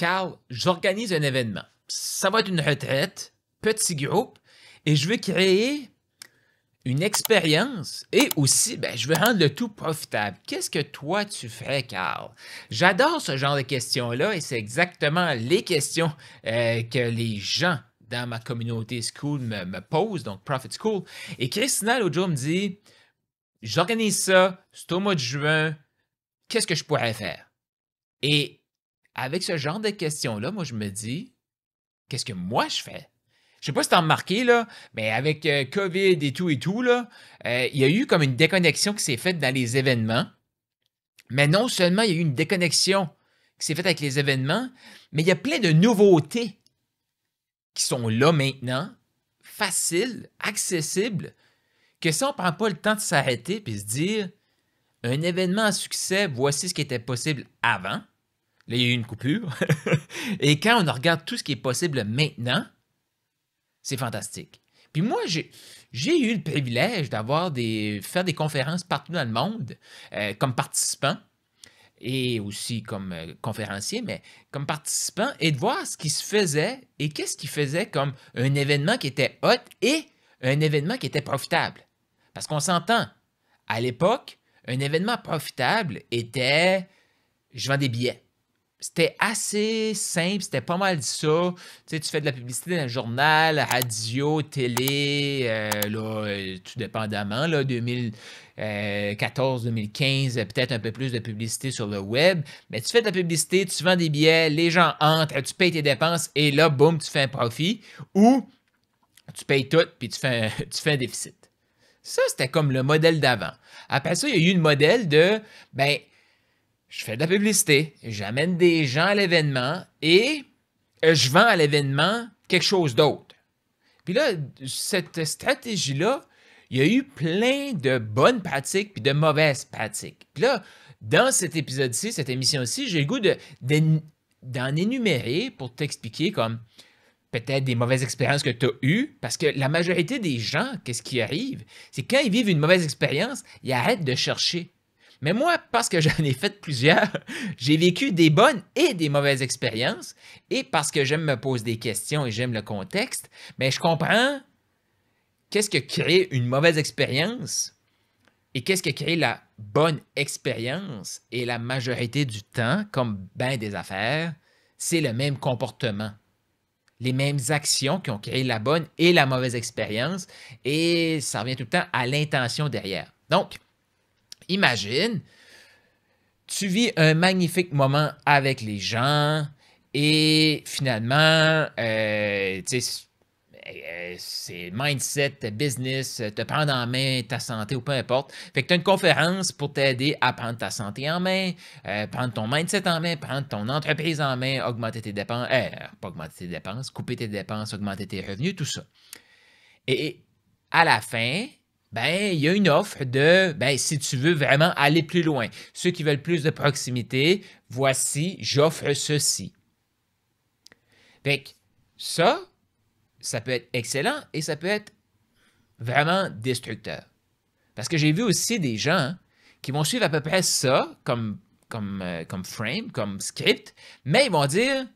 Carl, j'organise un événement. Ça va être une retraite, petit groupe, et je veux créer une expérience et aussi, je veux rendre le tout profitable. Qu'est-ce que toi, tu ferais, Carl? J'adore ce genre de questions-là et c'est exactement les questions que les gens dans ma communauté school me posent, donc Profit School. Et Christina, l'autre jour, me dit, j'organise ça, c'est au mois de juin, qu'est-ce que je pourrais faire? Et avec ce genre de questions-là, moi, je me dis, qu'est-ce que moi je fais? Je sais pas si t'as remarqué, là, mais avec COVID et tout, là, il y a eu comme une déconnexion qui s'est faite dans les événements. Mais non seulement il y a eu une déconnexion qui s'est faite avec les événements, mais il y a plein de nouveautés qui sont là maintenant, faciles, accessibles, que si on ne prend pas le temps de s'arrêter et se dire, un événement à succès, voici ce qui était possible avant. Là, il y a eu une coupure. Et quand on regarde tout ce qui est possible maintenant, c'est fantastique. Puis moi, j'ai eu le privilège faire des conférences partout dans le monde comme participant et aussi comme conférencier, mais comme participant et de voir ce qui se faisait et qu'est-ce qui faisait comme un événement qui était hot et un événement qui était profitable. Parce qu'on s'entend, à l'époque, un événement profitable était je vends des billets. C'était assez simple, c'était pas mal ça. Tu sais, tu fais de la publicité dans le journal, radio, télé, tout dépendamment, là, 2014, 2015, peut-être un peu plus de publicité sur le web. Mais tu fais de la publicité, tu vends des billets, les gens entrent, tu payes tes dépenses et là, boum, tu fais un profit. Ou tu payes tout puis tu fais un déficit. Ça, c'était comme le modèle d'avant. Après ça, il y a eu le modèle de, je fais de la publicité, j'amène des gens à l'événement et je vends à l'événement quelque chose d'autre. Puis là, cette stratégie-là, il y a eu plein de bonnes pratiques puis de mauvaises pratiques. Puis là, dans cet épisode-ci, cette émission-ci, j'ai le goût d'en énumérer pour t'expliquer comme peut-être des mauvaises expériences que tu as eues, parce que la majorité des gens, qu'est-ce qui arrive? C'est quand ils vivent une mauvaise expérience, ils arrêtent de chercher. Mais moi, parce que j'en ai fait plusieurs, j'ai vécu des bonnes et des mauvaises expériences, et parce que j'aime me poser des questions et j'aime le contexte, mais je comprends qu'est-ce que crée une mauvaise expérience et qu'est-ce que crée la bonne expérience, et la majorité du temps, comme bien des affaires, c'est le même comportement. Les mêmes actions qui ont créé la bonne et la mauvaise expérience, et ça revient tout le temps à l'intention derrière. Donc, imagine, tu vis un magnifique moment avec les gens et finalement, c'est mindset, business, te prendre en main ta santé ou peu importe. Fait que tu as une conférence pour t'aider à prendre ta santé en main, prendre ton mindset en main, prendre ton entreprise en main, augmenter tes dépenses, pas augmenter tes dépenses, couper tes dépenses, augmenter tes revenus, tout ça. Et à la fin, il y a une offre de, si tu veux vraiment aller plus loin, ceux qui veulent plus de proximité, voici, j'offre ceci. Fait que ça peut être excellent et ça peut être vraiment destructeur. Parce que j'ai vu aussi des gens qui vont suivre à peu près ça comme frame, comme script, mais ils vont dire,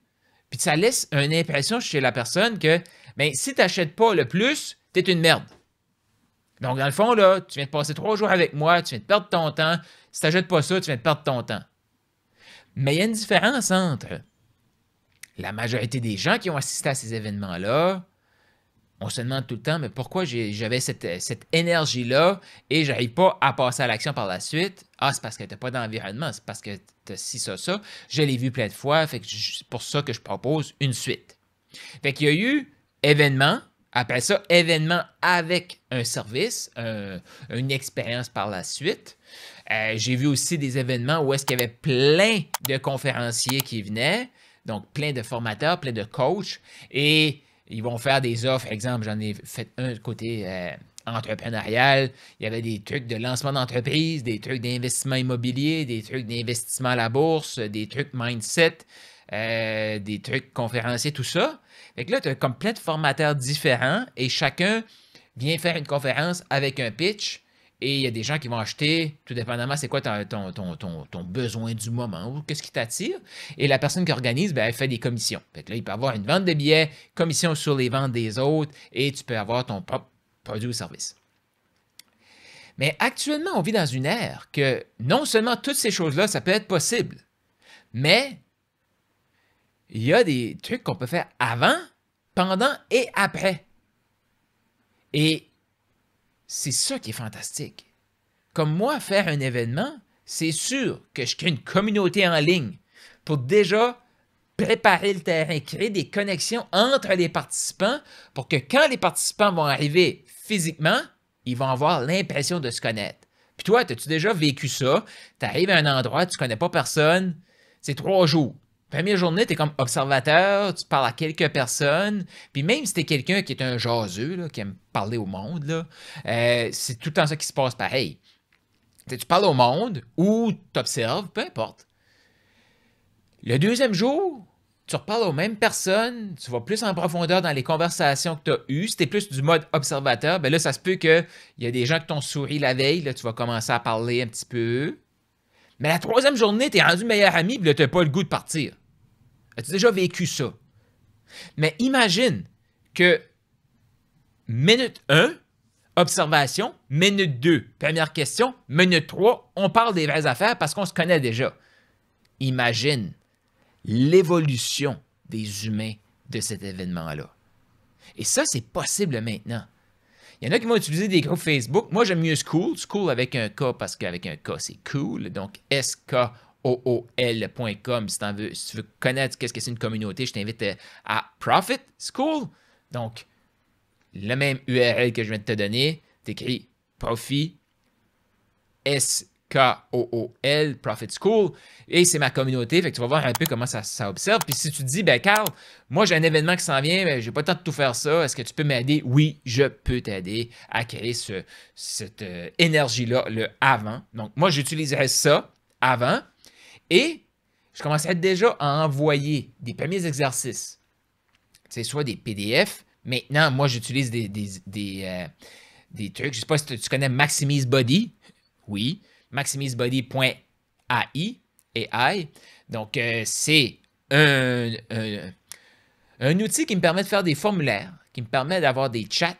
puis ça laisse une impression chez la personne que, si tu n'achètes pas le plus, tu es une merde. Donc, dans le fond, là, tu viens de passer 3 jours avec moi, tu viens de perdre ton temps. Si tu n'achètes pas ça, tu viens de perdre ton temps. Mais il y a une différence entre la majorité des gens qui ont assisté à ces événements-là. On se demande tout le temps, mais pourquoi j'avais cette énergie-là et je n'arrive pas à passer à l'action par la suite? Ah, c'est parce que tu n'as pas d'environnement, c'est parce que tu as ci, ça. Je l'ai vu plein de fois, fait que c'est pour ça que je propose une suite. Fait qu'il y a eu événement, après ça, événement avec un service, une expérience par la suite. J'ai vu aussi des événements où est-ce qu'il y avait plein de conférenciers qui venaient, donc plein de formateurs, plein de coachs, et ils vont faire des offres. Exemple, j'en ai fait un côté entrepreneurial. Il y avait des trucs de lancement d'entreprise, des trucs d'investissement immobilier, des trucs d'investissement à la bourse, des trucs mindset, des trucs conférenciers, tout ça. Fait que là, tu as comme plein de formateurs différents et chacun vient faire une conférence avec un pitch Et il y a des gens qui vont acheter, tout dépendamment c'est quoi ton besoin du moment ou qu'est-ce qui t'attire. Et la personne qui organise, ben, elle fait des commissions. Fait que là, il peut avoir une vente de billets, commission sur les ventes des autres, et tu peux avoir ton propre produit ou service. Mais actuellement, on vit dans une ère que non seulement toutes ces choses-là, ça peut être possible, mais il y a des trucs qu'on peut faire avant, pendant et après. Et c'est ça qui est fantastique. Comme moi, faire un événement, c'est sûr que je crée une communauté en ligne pour déjà préparer le terrain, créer des connexions entre les participants pour que quand les participants vont arriver physiquement, ils vont avoir l'impression de se connaître. Puis toi, as-tu déjà vécu ça? Tu arrives à un endroit, tu ne connais pas personne, c'est 3 jours. Première journée, tu es comme observateur, tu parles à quelques personnes, puis même si tu es quelqu'un qui est un jaseux, là, qui aime parler au monde, là, c'est tout le temps ça qui se passe pareil. Tu parles au monde ou tu observes, peu importe. Le deuxième jour, tu reparles aux mêmes personnes, tu vas plus en profondeur dans les conversations que tu as eues. Si tu es plus du mode observateur, ben là, ça se peut qu'il y a des gens qui t'ont souri la veille, là, tu vas commencer à parler un petit peu. Mais la troisième journée, tu es rendu meilleur ami, puis là, tu n'as pas le goût de partir. As-tu déjà vécu ça? Mais imagine que minute 1, observation, minute 2, première question, minute 3, on parle des vraies affaires parce qu'on se connaît déjà. Imagine l'évolution des humains de cet événement-là. Et ça, c'est possible maintenant. Il y en a qui vont utiliser des groupes Facebook. Moi, j'aime mieux Skool. Skool avec un K parce qu'avec un K, c'est cool. Donc, skool.com. Si tu veux connaître qu'est-ce que c'est une communauté, je t'invite à Profit School. Donc, le même URL que je viens de te donner, tu écris Profit, Skool, Profit School, et c'est ma communauté, fait que tu vas voir un peu comment ça observe. Puis si tu te dis, ben Carl, moi j'ai un événement qui s'en vient, ben, j'ai pas le temps de tout faire ça, est-ce que tu peux m'aider? Oui, je peux t'aider à créer cette énergie-là, le avant. Donc moi j'utiliserais ça avant, et je commencerais déjà à envoyer des premiers exercices. C'est soit des PDF, maintenant moi j'utilise des trucs, je sais pas si tu connais Maximize Body, oui, maximisebody.ai. Donc, c'est un outil qui me permet de faire des formulaires, qui me permet d'avoir des chats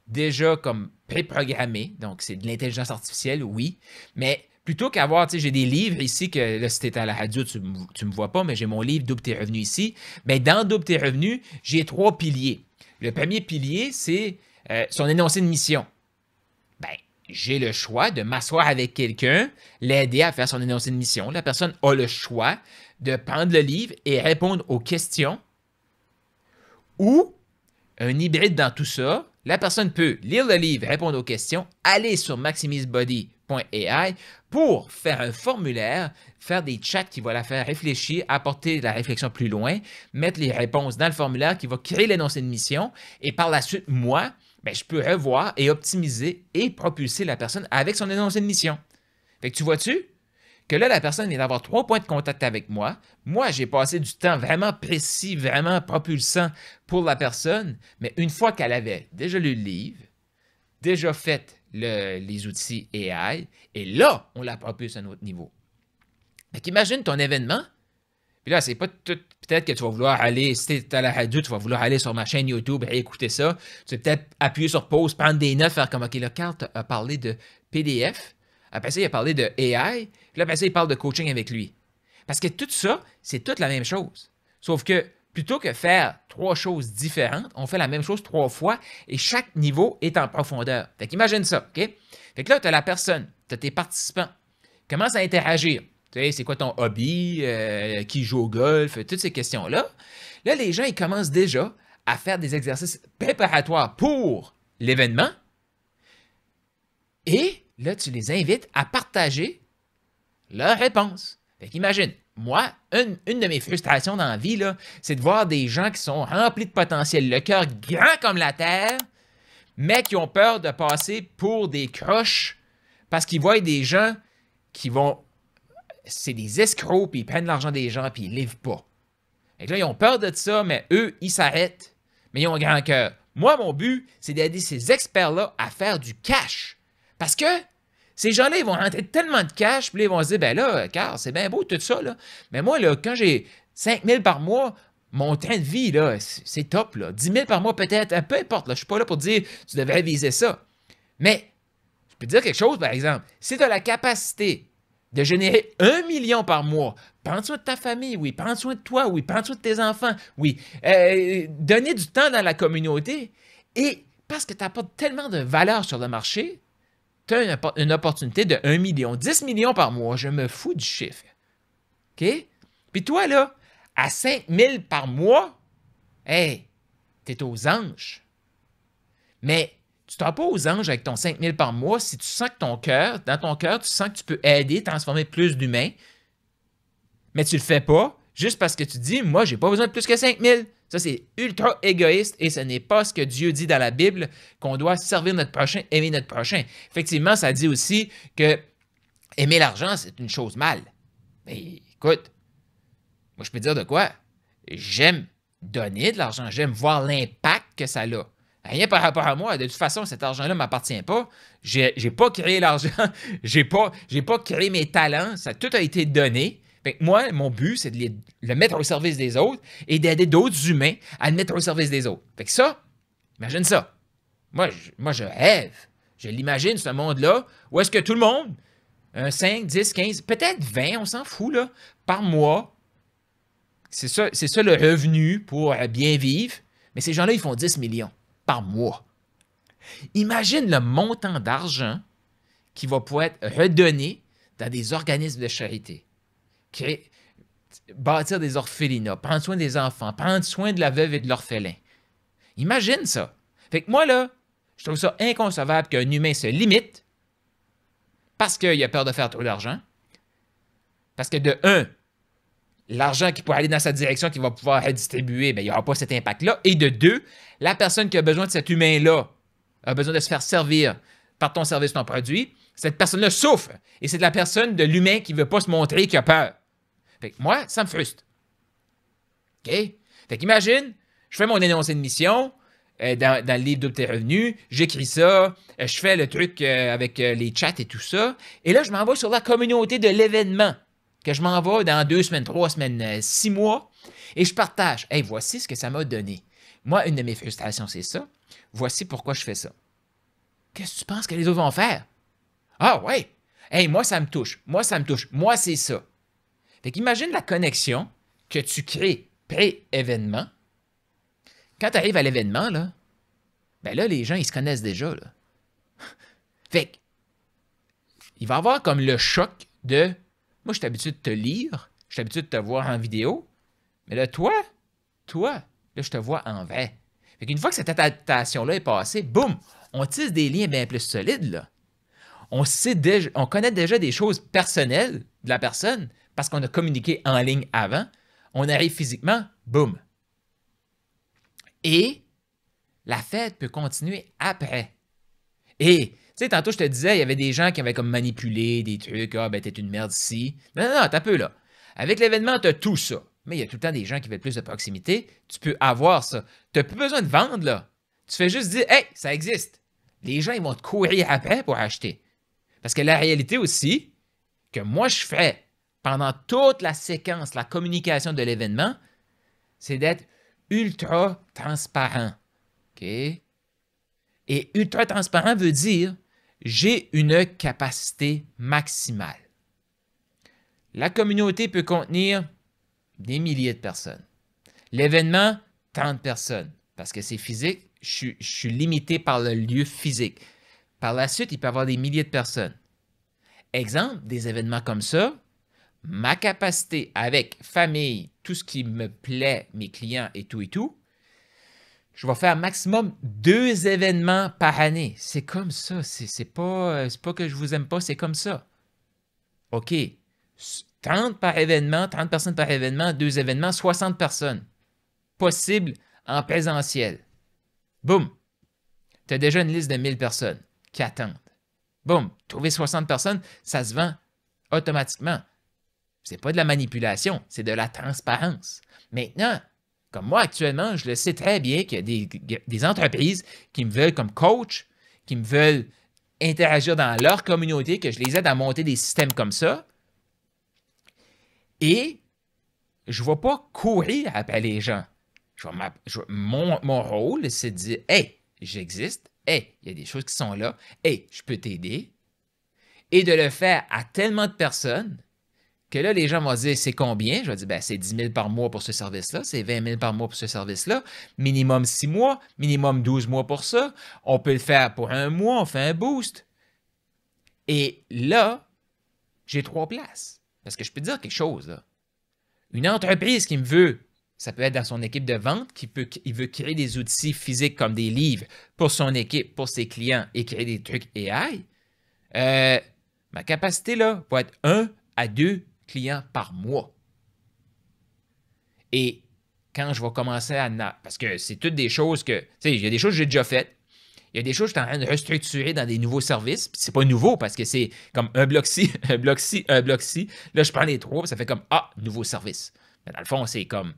déjà comme préprogrammés. Donc, c'est de l'intelligence artificielle, oui. Mais plutôt qu'avoir, tu sais, j'ai des livres ici que, là, si tu es à la radio, tu ne me vois pas, mais j'ai mon livre Double tes revenus ici. Mais dans Double tes revenus, j'ai 3 piliers. Le premier pilier, c'est son énoncé de mission. Ben, j'ai le choix de m'asseoir avec quelqu'un, l'aider à faire son énoncé de mission. La personne a le choix de prendre le livre et répondre aux questions. Ou un hybride dans tout ça, la personne peut lire le livre, répondre aux questions, aller sur maximisebody.ai pour faire un formulaire, faire des chats qui vont la faire réfléchir, apporter la réflexion plus loin, mettre les réponses dans le formulaire qui va créer l'énoncé de mission et par la suite, moi, ben, je peux revoir et optimiser et propulser la personne avec son énoncé de mission. Fait que tu vois-tu que là, la personne vient d'avoir 3 points de contact avec moi. Moi, j'ai passé du temps vraiment précis, vraiment propulsant pour la personne, mais une fois qu'elle avait déjà lu le livre, déjà fait les outils AI, et là, on la propulse à un autre niveau. Fait qu'imagine ton événement, puis là, c'est pas tout. Peut-être que tu vas vouloir aller, si tu es à la radio, tu vas vouloir aller sur ma chaîne YouTube et écouter ça. Tu vas peut-être appuyer sur pause, prendre des notes, faire comme, OK, là, Carl a parlé de PDF. Après ça, il a parlé de AI. Puis là, après ça, il parle de coaching avec lui. Parce que tout ça, c'est toute la même chose. Sauf que plutôt que faire 3 choses différentes, on fait la même chose 3 fois et chaque niveau est en profondeur. Fait qu'imagine ça, OK? Fait que là, tu as la personne, tu as tes participants. Commence à interagir. Tu sais, c'est quoi ton hobby, qui joue au golf, toutes ces questions-là. Là, les gens, ils commencent déjà à faire des exercices préparatoires pour l'événement. Et là, tu les invites à partager leurs réponses. Fait qu'imagine, moi, une de mes frustrations dans la vie, là, c'est de voir des gens qui sont remplis de potentiel, le cœur grand comme la terre, mais qui ont peur de passer pour des croches parce qu'ils voient des gens qui vont... C'est des escrocs, puis ils prennent l'argent des gens, puis ils ne livrent pas. Et là, ils ont peur de ça, mais eux, ils s'arrêtent, mais ils ont un grand cœur. Moi, mon but, c'est d'aider ces experts-là à faire du cash. Parce que Ces gens-là, ils vont rentrer tellement de cash, puis là, ils vont se dire, ben là, Carl, c'est bien beau tout ça, là. Mais moi, là, quand j'ai 5 000 par mois, mon train de vie, là, c'est top, là. 10 000 par mois, peut-être, peu importe, là. Je suis pas là pour dire, tu devrais viser ça. Mais, je peux te dire quelque chose, par exemple. Si tu as la capacité de générer 1 million par mois, prends soin de ta famille, oui, prends soin de toi, oui, prends soin de tes enfants, oui, donner du temps dans la communauté, et parce que tu apportes tellement de valeur sur le marché, tu as une opportunité de 1 million, 10 millions par mois, je me fous du chiffre. OK? Puis toi, là, à 5 000 par mois, hey, t'es aux anges. Mais tu t'en pas aux anges avec ton 5 000 par mois si tu sens que dans ton cœur, tu sens que tu peux aider, transformer plus d'humains, mais tu le fais pas juste parce que tu dis, moi, j'ai pas besoin de plus que 5 000. Ça, c'est ultra égoïste et ce n'est pas ce que Dieu dit dans la Bible, qu'on doit servir notre prochain, aimer notre prochain. Effectivement, ça dit aussi que aimer l'argent, c'est une chose mal. Mais écoute, moi, je peux dire de quoi? J'aime donner de l'argent, j'aime voir l'impact que ça a. Rien par rapport à moi. De toute façon, cet argent-là ne m'appartient pas. J'ai pas créé l'argent. j'ai pas créé mes talents. Ça tout a été donné. Fait que moi, mon but, c'est de le mettre au service des autres et d'aider d'autres humains à le mettre au service des autres. Fait que ça, imagine ça. Moi, je rêve. Je l'imagine, ce monde-là, où est-ce que tout le monde, 5, 10, 15, peut-être 20, on s'en fout, là, par mois, c'est ça le revenu pour bien vivre. Mais ces gens-là, ils font 10 millions par mois. Imagine le montant d'argent qui va pouvoir être redonné dans des organismes de charité. Bâtir des orphelinats, prendre soin des enfants, prendre soin de la veuve et de l'orphelin. Imagine ça. Fait que moi, là, je trouve ça inconcevable qu'un humain se limite parce qu'il a peur de faire trop d'argent. Parce que de un, l'argent qui pourrait aller dans sa direction, qui va pouvoir redistribuer, bien, il n'y aura pas cet impact-là. Et de deux, la personne qui a besoin de cet humain-là a besoin de se faire servir par ton service, ton produit. Cette personne-là souffre. Et c'est de la personne, de l'humain qui ne veut pas se montrer, qui a peur. Fait que moi, ça me frustre. OK? Fait qu'imagine, je fais mon énoncé de mission dans le livre Double tes revenus, j'écris ça, je fais le truc avec les chats et tout ça. Et là, je m'en vais sur la communauté de l'événement, que je m'en vais dans 2 semaines, 3 semaines, 6 mois, et je partage. Hey, voici ce que ça m'a donné. Moi, une de mes frustrations, c'est ça. Voici pourquoi je fais ça. Qu'est-ce que tu penses que les autres vont faire? Ah ouais! Hey, moi, ça me touche. Moi, ça me touche. Moi, c'est ça. Fait qu'imagine la connexion que tu crées pré-événement. Quand tu arrives à l'événement, là, ben là, les gens, ils se connaissent déjà, là. Fait que, il va y avoir comme le choc de, moi, je suis habitué de te lire, je suis habitué de te voir en vidéo, mais là, toi, là, je te vois en vrai. Fait qu'une fois que cette adaptation-là est passée, boum, on tisse des liens bien plus solides, là. On connaît déjà des choses personnelles de la personne parce qu'on a communiqué en ligne avant. On arrive physiquement, boum. Et la fête peut continuer après. Et, tu sais, tantôt, je te disais, il y avait des gens qui avaient comme manipulé des trucs. Ah, ben, t'es une merde ici. Non, t'as peu là. Avec l'événement, t'as tout ça. Mais il y a tout le temps des gens qui veulent plus de proximité. Tu peux avoir ça. T'as plus besoin de vendre, là. Tu fais juste dire, hey, ça existe. Les gens, ils vont te courir après pour acheter. Parce que la réalité aussi, que moi, je fais pendant toute la séquence, la communication de l'événement, c'est d'être ultra transparent. OK? Et ultra transparent veut dire j'ai une capacité maximale. La communauté peut contenir des milliers de personnes. L'événement, 30 personnes. Parce que c'est physique, je suis limité par le lieu physique. Par la suite, il peut y avoir des milliers de personnes. Exemple, des événements comme ça, ma capacité avec famille, tout ce qui me plaît, mes clients et tout, je vais faire maximum 2 événements par année. C'est comme ça. C'est pas que je vous aime pas, c'est comme ça. OK. 30 par événement, 30 personnes par événement, 2 événements, 60 personnes. Possible en présentiel. Boum. Tu as déjà une liste de 1000 personnes qui attendent. Boum. Trouver 60 personnes, ça se vend automatiquement. C'est pas de la manipulation, c'est de la transparence. Maintenant, comme moi actuellement, je le sais très bien qu'il y a des entreprises qui me veulent comme coach, qui me veulent interagir dans leur communauté, que je les aide à monter des systèmes comme ça. Et je ne vais pas courir après les gens. Mon rôle, c'est de dire, hey, j'existe. Hey, il y a des choses qui sont là. Hey, je peux t'aider. Et de le faire à tellement de personnes que là, les gens vont dire, c'est combien? Je vais dire, ben, c'est 10 000 par mois pour ce service-là, c'est 20 000 par mois pour ce service-là, minimum 6 mois, minimum 12 mois pour ça. On peut le faire pour un mois, on fait un boost. Et là, j'ai 3 places. Parce que je peux te dire quelque chose, là. Une entreprise qui me veut, ça peut être dans son équipe de vente, il veut créer des outils physiques comme des livres pour son équipe, pour ses clients et créer des trucs AI. Ma capacité là va être 1 à 2 clients par mois. Et quand je vais commencer à... Parce que c'est toutes des choses que... Tu sais, il y a des choses que j'ai déjà faites. Il y a des choses que je suis en train de restructurer dans des nouveaux services. Puis c'est pas nouveau parce que c'est comme un bloc-ci, un bloc-ci, un bloc-ci. Là, je prends les 3, ça fait comme nouveau service. Mais dans le fond, c'est comme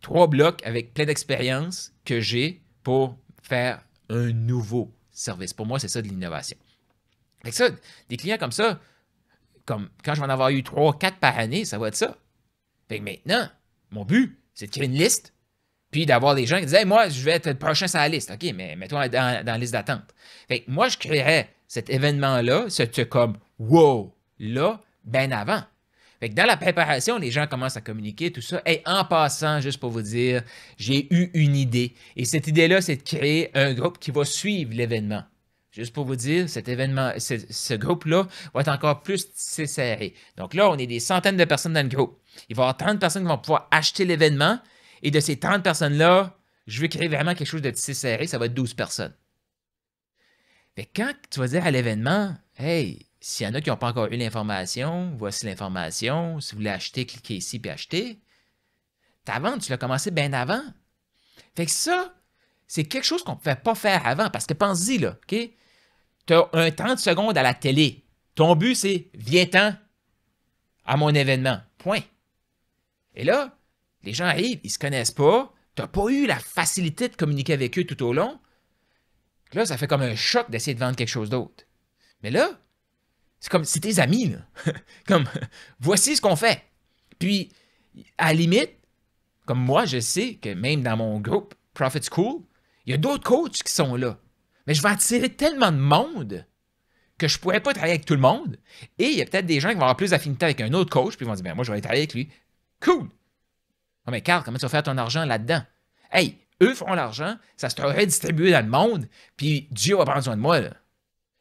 3 blocs avec plein d'expérience que j'ai pour faire un nouveau service. Pour moi, c'est ça de l'innovation. Fait que ça, des clients comme ça, comme quand je vais en avoir eu 3, 4 par année, ça va être ça. Fait que maintenant, mon but, c'est de créer une liste, puis d'avoir des gens qui disent hey, moi, je vais être le prochain sur la liste. OK, mais mets-toi dans la liste d'attente. Fait que moi, je créerais cet événement-là, ce comme wow, là, bien avant. Fait que dans la préparation, les gens commencent à communiquer, tout ça. Et en passant, juste pour vous dire, j'ai eu une idée. Et cette idée-là, c'est de créer un groupe qui va suivre l'événement. Juste pour vous dire, cet événement, ce groupe-là va être encore plus tissé serré. Donc là, on est des centaines de personnes dans le groupe. Il va y avoir 30 personnes qui vont pouvoir acheter l'événement. Et de ces 30 personnes-là, je veux créer vraiment quelque chose de tissé serré. Ça va être 12 personnes. Fait que quand tu vas dire à l'événement, hey, s'il y en a qui n'ont pas encore eu l'information, voici l'information. Si vous voulez acheter, cliquez ici puis achetez. Ta vente, tu l'as commencé bien avant. Fait que ça, c'est quelque chose qu'on ne pouvait pas faire avant. Parce que pense-y, là, OK? Tu as un 30 secondes à la télé. Ton but, c'est viens-t'en à mon événement. Point. Et là, les gens arrivent, ils ne se connaissent pas. Tu n'as pas eu la facilité de communiquer avec eux tout au long. Là, ça fait comme un choc d'essayer de vendre quelque chose d'autre. Mais là, c'est comme, c'est tes amis, là. Comme, voici ce qu'on fait. Puis, à la limite, comme moi, je sais que même dans mon groupe Profit School, il y a d'autres coachs qui sont là. Mais je vais attirer tellement de monde que je ne pourrais pas travailler avec tout le monde. Et il y a peut-être des gens qui vont avoir plus d'affinité avec un autre coach, puis ils vont dire, ben moi, je vais aller travailler avec lui. Cool! Oh, mais Carl, comment tu vas faire ton argent là-dedans? Hey, eux feront l'argent, ça sera redistribué dans le monde, puis Dieu va prendre soin de moi, là.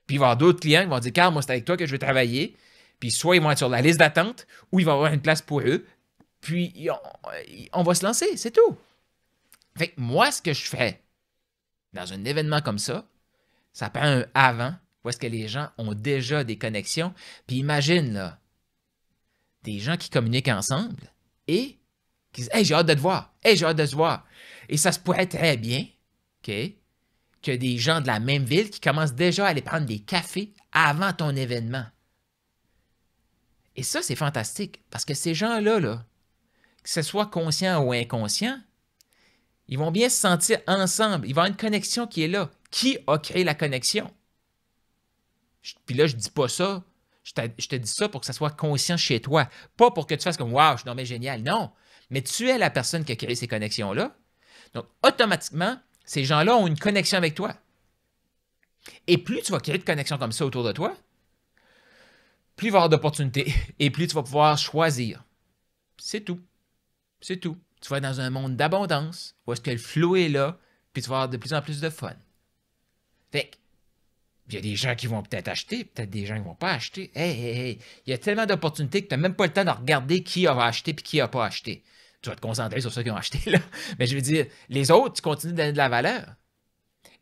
Puis il va y avoir d'autres clients qui vont dire, Carl, moi, c'est avec toi que je veux travailler. Puis soit ils vont être sur la liste d'attente, ou il va y avoir une place pour eux. Puis on va se lancer, c'est tout. Fait que moi, ce que je fais dans un événement comme ça prend un avant, où est-ce que les gens ont déjà des connexions. Puis imagine, là, des gens qui communiquent ensemble et qui disent « Hey, j'ai hâte de te voir! Hey, j'ai hâte de te voir! » Et ça se pourrait très bien, OK, que des gens de la même ville qui commencent déjà à aller prendre des cafés avant ton événement. Et ça, c'est fantastique, parce que ces gens-là, là, que ce soit conscient ou inconscient, ils vont bien se sentir ensemble. Il va y avoir une connexion qui est là. Qui a créé la connexion? Puis là, je ne dis pas ça. Je te dis ça pour que ça soit conscient chez toi. Pas pour que tu fasses comme « Wow, je suis non, génial ». Non. Mais tu es la personne qui a créé ces connexions-là. Donc, automatiquement, ces gens-là ont une connexion avec toi. Et plus tu vas créer de connexions comme ça autour de toi, plus il va y avoir d'opportunités et plus tu vas pouvoir choisir. C'est tout. C'est tout. Tu vas être dans un monde d'abondance où est-ce que le flow est là, puis tu vas avoir de plus en plus de fun. Fait que, il y a des gens qui vont peut-être acheter, peut-être des gens qui ne vont pas acheter. Hey. Il y a tellement d'opportunités que tu n'as même pas le temps de regarder qui a acheté et qui n'a pas acheté. Tu vas te concentrer sur ceux qui ont acheté, là. Mais je veux dire, les autres, tu continues de donner de la valeur.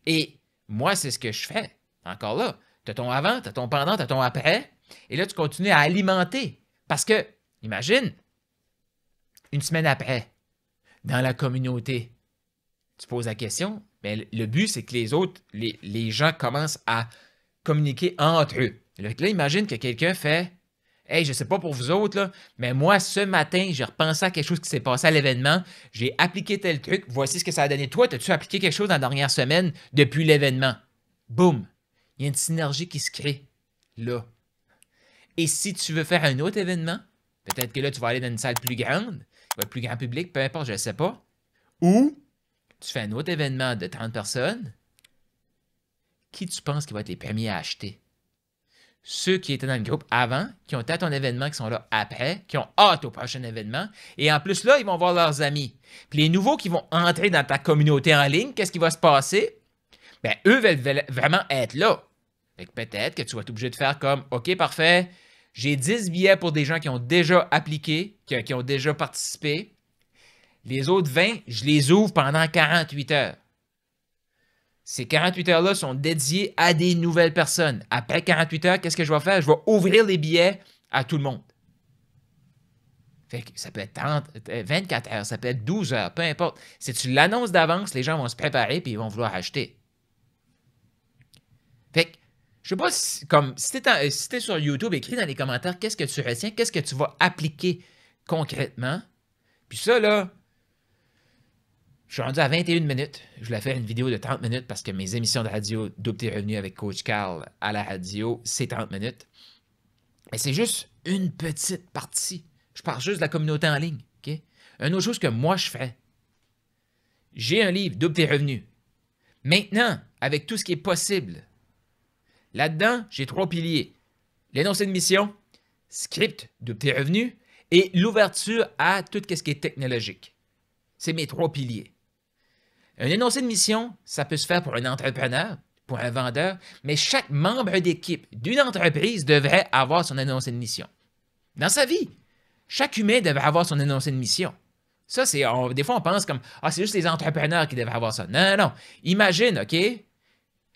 Et moi, c'est ce que je fais. Encore là, tu as ton avant, tu as ton pendant, tu as ton après. Et là, tu continues à alimenter. Parce que, imagine, une semaine après, dans la communauté, tu poses la question, mais le but, c'est que les autres, les gens commencent à communiquer entre eux. Là, imagine que quelqu'un fait « Hey, je ne sais pas pour vous autres, là, mais moi, ce matin, j'ai repensé à quelque chose qui s'est passé à l'événement, j'ai appliqué tel truc, voici ce que ça a donné. Toi, as-tu appliqué quelque chose dans la dernière semaine depuis l'événement? » Boum! Il y a une synergie qui se crée là. Et si tu veux faire un autre événement, peut-être que là, tu vas aller dans une salle plus grande, qui va être plus grand public, peu importe, je ne sais pas. Ou tu fais un autre événement de 30 personnes. Qui tu penses qui va être les premiers à acheter? Ceux qui étaient dans le groupe avant, qui ont été à ton événement, qui sont là après, qui ont hâte au prochain événement. Et en plus, là, ils vont voir leurs amis. Puis les nouveaux qui vont entrer dans ta communauté en ligne, qu'est-ce qui va se passer? Bien, eux veulent vraiment être là. Fait que peut-être que tu vas être obligé de faire comme, OK, parfait, j'ai 10 billets pour des gens qui ont déjà appliqué, qui ont déjà participé. Les autres 20, je les ouvre pendant 48 heures. Ces 48 heures-là sont dédiées à des nouvelles personnes. Après 48 heures, qu'est-ce que je vais faire? Je vais ouvrir les billets à tout le monde. Fait que ça peut être 24 heures, ça peut être 12 heures, peu importe. Si tu l'annonces d'avance, les gens vont se préparer et ils vont vouloir acheter. Fait que, je sais pas si t'es sur YouTube, écris dans les commentaires qu'est-ce que tu retiens, qu'est-ce que tu vas appliquer concrètement. Puis ça, là, je suis rendu à 21 minutes. Je voulais faire une vidéo de 30 minutes parce que mes émissions de radio Double tes revenus avec Coach Carl à la radio, c'est 30 minutes. Mais c'est juste une petite partie. Je parle juste de la communauté en ligne. Okay? Une autre chose que moi je fais. J'ai un livre, Double tes revenus. Maintenant, avec tout ce qui est possible, là-dedans, j'ai 3 piliers. L'énoncé de mission, script, Double tes revenus et l'ouverture à tout ce qui est technologique. C'est mes 3 piliers. Un énoncé de mission, ça peut se faire pour un entrepreneur, pour un vendeur, mais chaque membre d'équipe d'une entreprise devrait avoir son énoncé de mission. Dans sa vie, chaque humain devrait avoir son énoncé de mission. Ça, des fois, on pense comme, c'est juste les entrepreneurs qui devraient avoir ça. Non, non, non. Imagine, OK,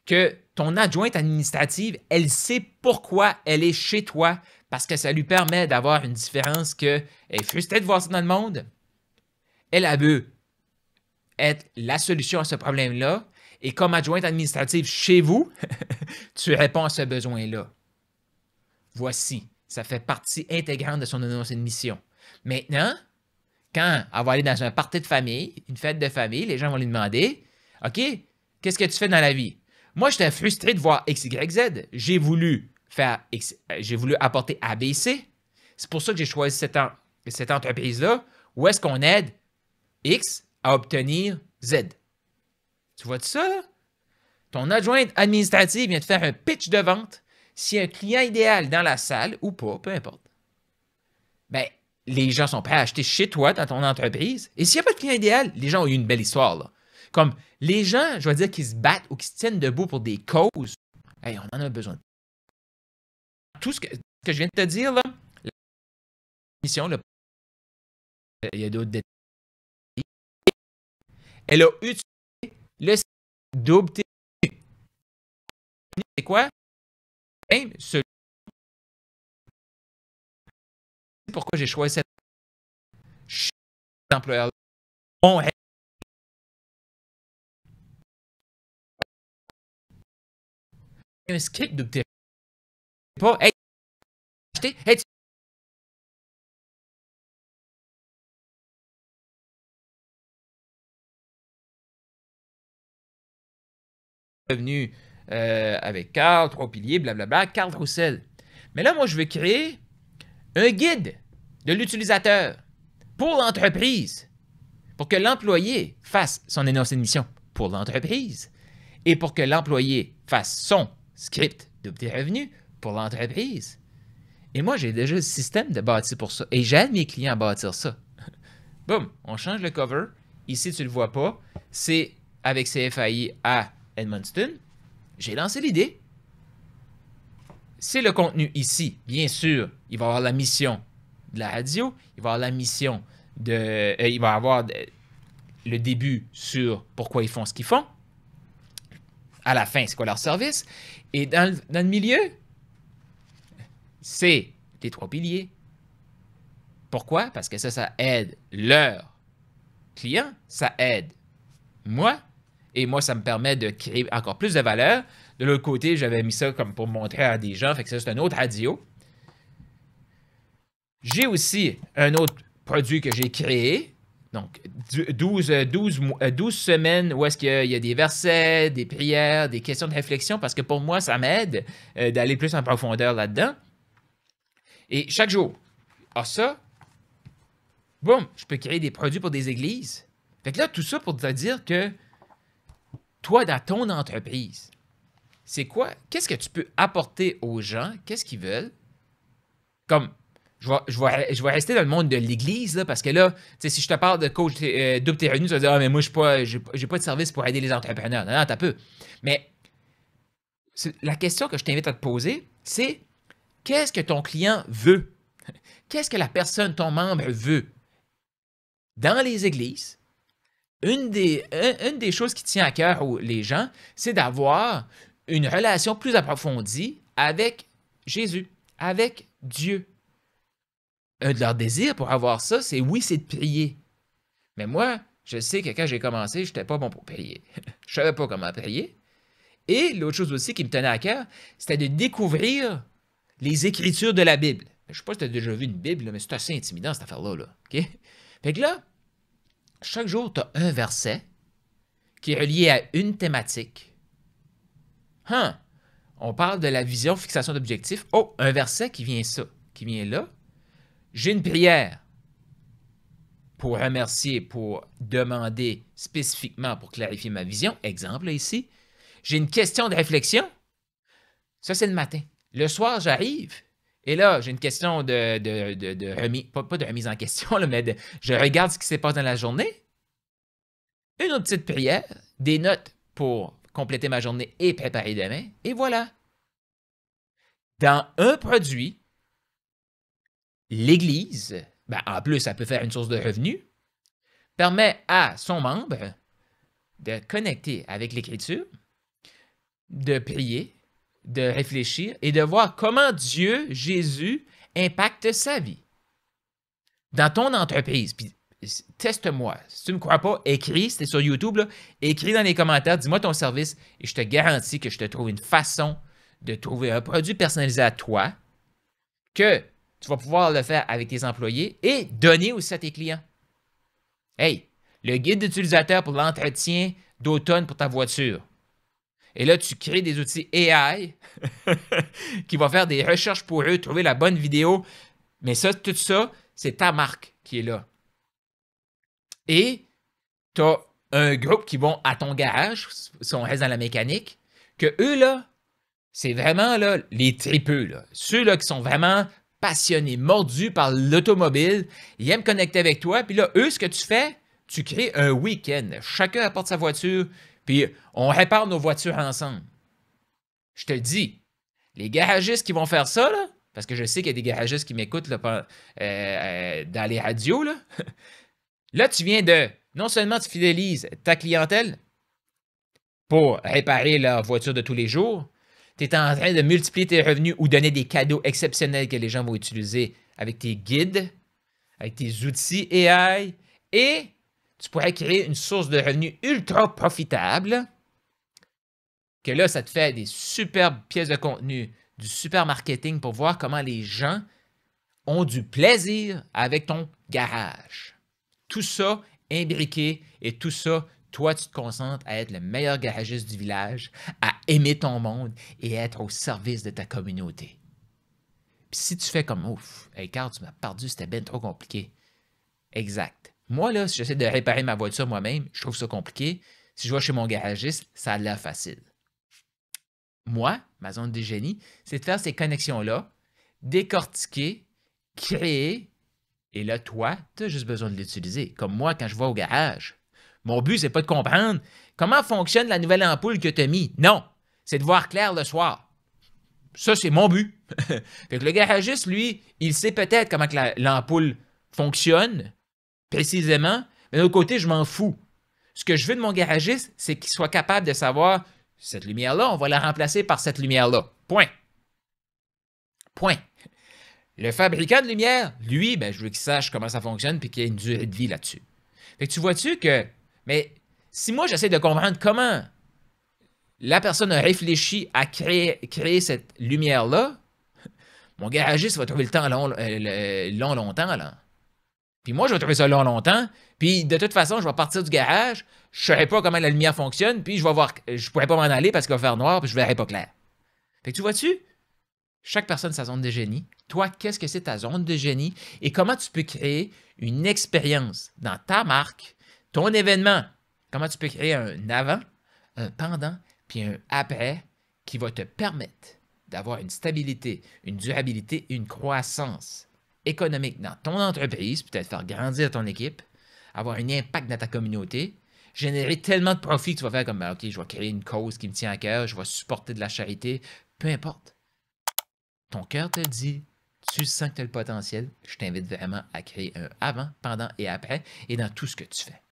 que ton adjointe administrative, elle sait pourquoi elle est chez toi, parce que ça lui permet d'avoir une différence qu'elle est frustrée de voir ça dans le monde. Elle veut être la solution à ce problème-là. Et comme adjointe administrative chez vous, tu réponds à ce besoin-là. Voici, ça fait partie intégrante de son énoncé de mission. Maintenant, quand elle va aller dans un party de famille, une fête de famille, les gens vont lui demander, OK, qu'est-ce que tu fais dans la vie? Moi, j'étais frustré de voir X, Y, Z. J'ai voulu apporter ABC. C'est pour ça que j'ai choisi cette entreprise-là. Où est-ce qu'on aide X à obtenir Z. Tu vois tout ça, là? Ton adjointe administrative vient de faire un pitch de vente. S'il y a un client idéal dans la salle ou pas, peu importe. Ben, les gens sont prêts à acheter chez toi, dans ton entreprise. Et s'il n'y a pas de client idéal, les gens ont eu une belle histoire, là. Comme les gens, je vais dire, qui se battent ou qui se tiennent debout pour des causes, hey, on en a besoin. Tout ce que je viens de te dire, là, la mission, là, il y a d'autres détails. Elle a utilisé le double T. C'est quoi? Même celui. C'est pourquoi j'ai choisi cet employeur-là. Un script double T. Pas, hey, acheter, hey, revenu avec Carl, 3 piliers, blablabla, Carl Roussel. Mais là, moi, je veux créer un guide de l'utilisateur pour l'entreprise, pour que l'employé fasse son énoncé de mission pour l'entreprise et pour que l'employé fasse son script de tes revenus pour l'entreprise. Et moi, j'ai déjà le système de bâtir pour ça. Et j'aide mes clients à bâtir ça. Boum, on change le cover. Ici, tu ne le vois pas. C'est avec CFAI à Edmundston. J'ai lancé l'idée. C'est le contenu ici. Bien sûr, il va y avoir la mission de la radio. Il va y avoir la mission de... il va y avoir le début sur pourquoi ils font ce qu'ils font. À la fin, c'est quoi leur service. Et dans le milieu, c'est les 3 piliers. Pourquoi? Parce que ça aide leurs clients, ça aide moi, et moi, ça me permet de créer encore plus de valeur. De l'autre côté, j'avais mis ça comme pour montrer à des gens, fait que ça, c'est un autre radio. J'ai aussi un autre produit que j'ai créé Donc, 12 semaines où est-ce qu'il y a des versets, des prières, des questions de réflexion, parce que pour moi, ça m'aide d'aller plus en profondeur là-dedans. Et chaque jour, ça, boum, je peux créer des produits pour des églises. Fait que là, tout ça pour te dire que toi, dans ton entreprise, c'est quoi? Qu'est-ce que tu peux apporter aux gens? Qu'est-ce qu'ils veulent? Comme, je vais rester dans le monde de l'Église, là, parce que là, si je te parle de coach double tes revenus, tu vas dire, ah, mais moi, j'ai pas de service pour aider les entrepreneurs. Non, non, t'as peu. Mais la question que je t'invite à te poser, c'est qu'est-ce que ton client veut? Qu'est-ce que la personne, ton membre veut? Dans les églises, une des choses qui tient à cœur les gens, c'est d'avoir une relation plus approfondie avec Jésus, avec Dieu. Un de leurs désirs pour avoir ça, c'est de prier. Mais moi, je sais que quand j'ai commencé, je n'étais pas bon pour prier. Je savais pas comment prier. Et l'autre chose aussi qui me tenait à cœur, c'était de découvrir les écritures de la Bible. Je ne sais pas si tu as déjà vu une Bible, mais c'est assez intimidant cette affaire-là. Là. Okay? Fait que là, chaque jour, tu as un verset qui est relié à une thématique. On parle de la vision, fixation d'objectifs. Oh, un verset qui vient là. J'ai une prière pour remercier, pour demander spécifiquement pour clarifier ma vision. Exemple là, ici. J'ai une question de réflexion. Ça, c'est le matin. Le soir, j'arrive. Et là, j'ai une question de remise, pas de remise en question, là, mais je regarde ce qui s'est passé dans la journée. Une autre petite prière, des notes pour compléter ma journée et préparer demain. Et voilà. Dans un produit, l'Église, en plus, ça peut faire une source de revenus, permet à son membre de connecter avec l'Écriture, de prier, de réfléchir et de voir comment Dieu, Jésus, impacte sa vie. Dans ton entreprise, puis teste-moi. Si tu ne me crois pas, écris, c'était sur YouTube, là, écris dans les commentaires, dis-moi ton service et je te garantis que je te trouve une façon de trouver un produit personnalisé à toi que tu vas pouvoir le faire avec tes employés et donner aussi à tes clients. Hey, le guide d'utilisateur pour l'entretien d'automne pour ta voiture. Et là, tu crées des outils AI qui vont faire des recherches pour eux, trouver la bonne vidéo. Mais ça, tout ça, c'est ta marque qui est là. Et tu as un groupe qui vont à ton garage, si on reste dans la mécanique, que eux, là, c'est vraiment là, les tripeux. Là. Ceux là, qui sont vraiment passionnés, mordus par l'automobile, ils aiment connecter avec toi. Puis là, eux, ce que tu fais, tu crées un week-end. Chacun apporte sa voiture, puis on répare nos voitures ensemble. Je te le dis, les garagistes qui vont faire ça, là, parce que je sais qu'il y a des garagistes qui m'écoutent là, dans les radios, là. Là, tu viens de, non seulement tu fidélises ta clientèle pour réparer leur voiture de tous les jours, tu es en train de multiplier tes revenus ou donner des cadeaux exceptionnels que les gens vont utiliser avec tes guides, avec tes outils AI, et tu pourrais créer une source de revenus ultra profitable, que là, ça te fait des superbes pièces de contenu, du super marketing pour voir comment les gens ont du plaisir avec ton garage. Tout ça imbriqué et tout ça, toi, tu te concentres à être le meilleur garagiste du village, à aimer ton monde et à être au service de ta communauté. Puis si tu fais comme ouf, hey Carl, tu m'as perdu, c'était bien trop compliqué. Exact. Moi, là, si j'essaie de réparer ma voiture moi-même, je trouve ça compliqué. Si je vais chez mon garagiste, ça a l'air facile. Moi, ma zone de génie, c'est de faire ces connexions-là, décortiquer, créer. Et là, toi, tu as juste besoin de l'utiliser. Comme moi, quand je vais au garage, mon but, c'est pas de comprendre comment fonctionne la nouvelle ampoule que tu as mis. Non, c'est de voir clair le soir. Ça, c'est mon but. Fait que le garagiste, lui, il sait peut-être comment que l'ampoule fonctionne précisément, mais d'un autre côté, je m'en fous. Ce que je veux de mon garagiste, c'est qu'il soit capable de savoir cette lumière-là, on va la remplacer par cette lumière-là. Point. Point. Le fabricant de lumière, lui, je veux qu'il sache comment ça fonctionne et qu'il y ait une durée de vie là-dessus. Fait que tu vois-tu que, mais si moi j'essaie de comprendre comment la personne a réfléchi à créer cette lumière-là, mon garagiste va trouver le temps long longtemps, là. Puis moi, je vais trouver ça long longtemps. Puis de toute façon, je vais partir du garage. Je ne saurais pas comment la lumière fonctionne. Puis je vais voir, je pourrais pas m'en aller parce qu'il va faire noir. Puis je verrai pas clair. Fait que tu vois-tu? Chaque personne a sa zone de génie. Toi, qu'est-ce que c'est ta zone de génie? Et comment tu peux créer une expérience dans ta marque, ton événement? Comment tu peux créer un avant, un pendant, puis un après qui va te permettre d'avoir une stabilité, une durabilité, une croissance économique dans ton entreprise, peut-être faire grandir ton équipe, avoir un impact dans ta communauté, générer tellement de profits que tu vas faire comme, ben, OK, je vais créer une cause qui me tient à cœur, je vais supporter de la charité, peu importe. Ton cœur te le dit, tu sens que tu as le potentiel, je t'invite vraiment à créer un avant, pendant et après, et dans tout ce que tu fais.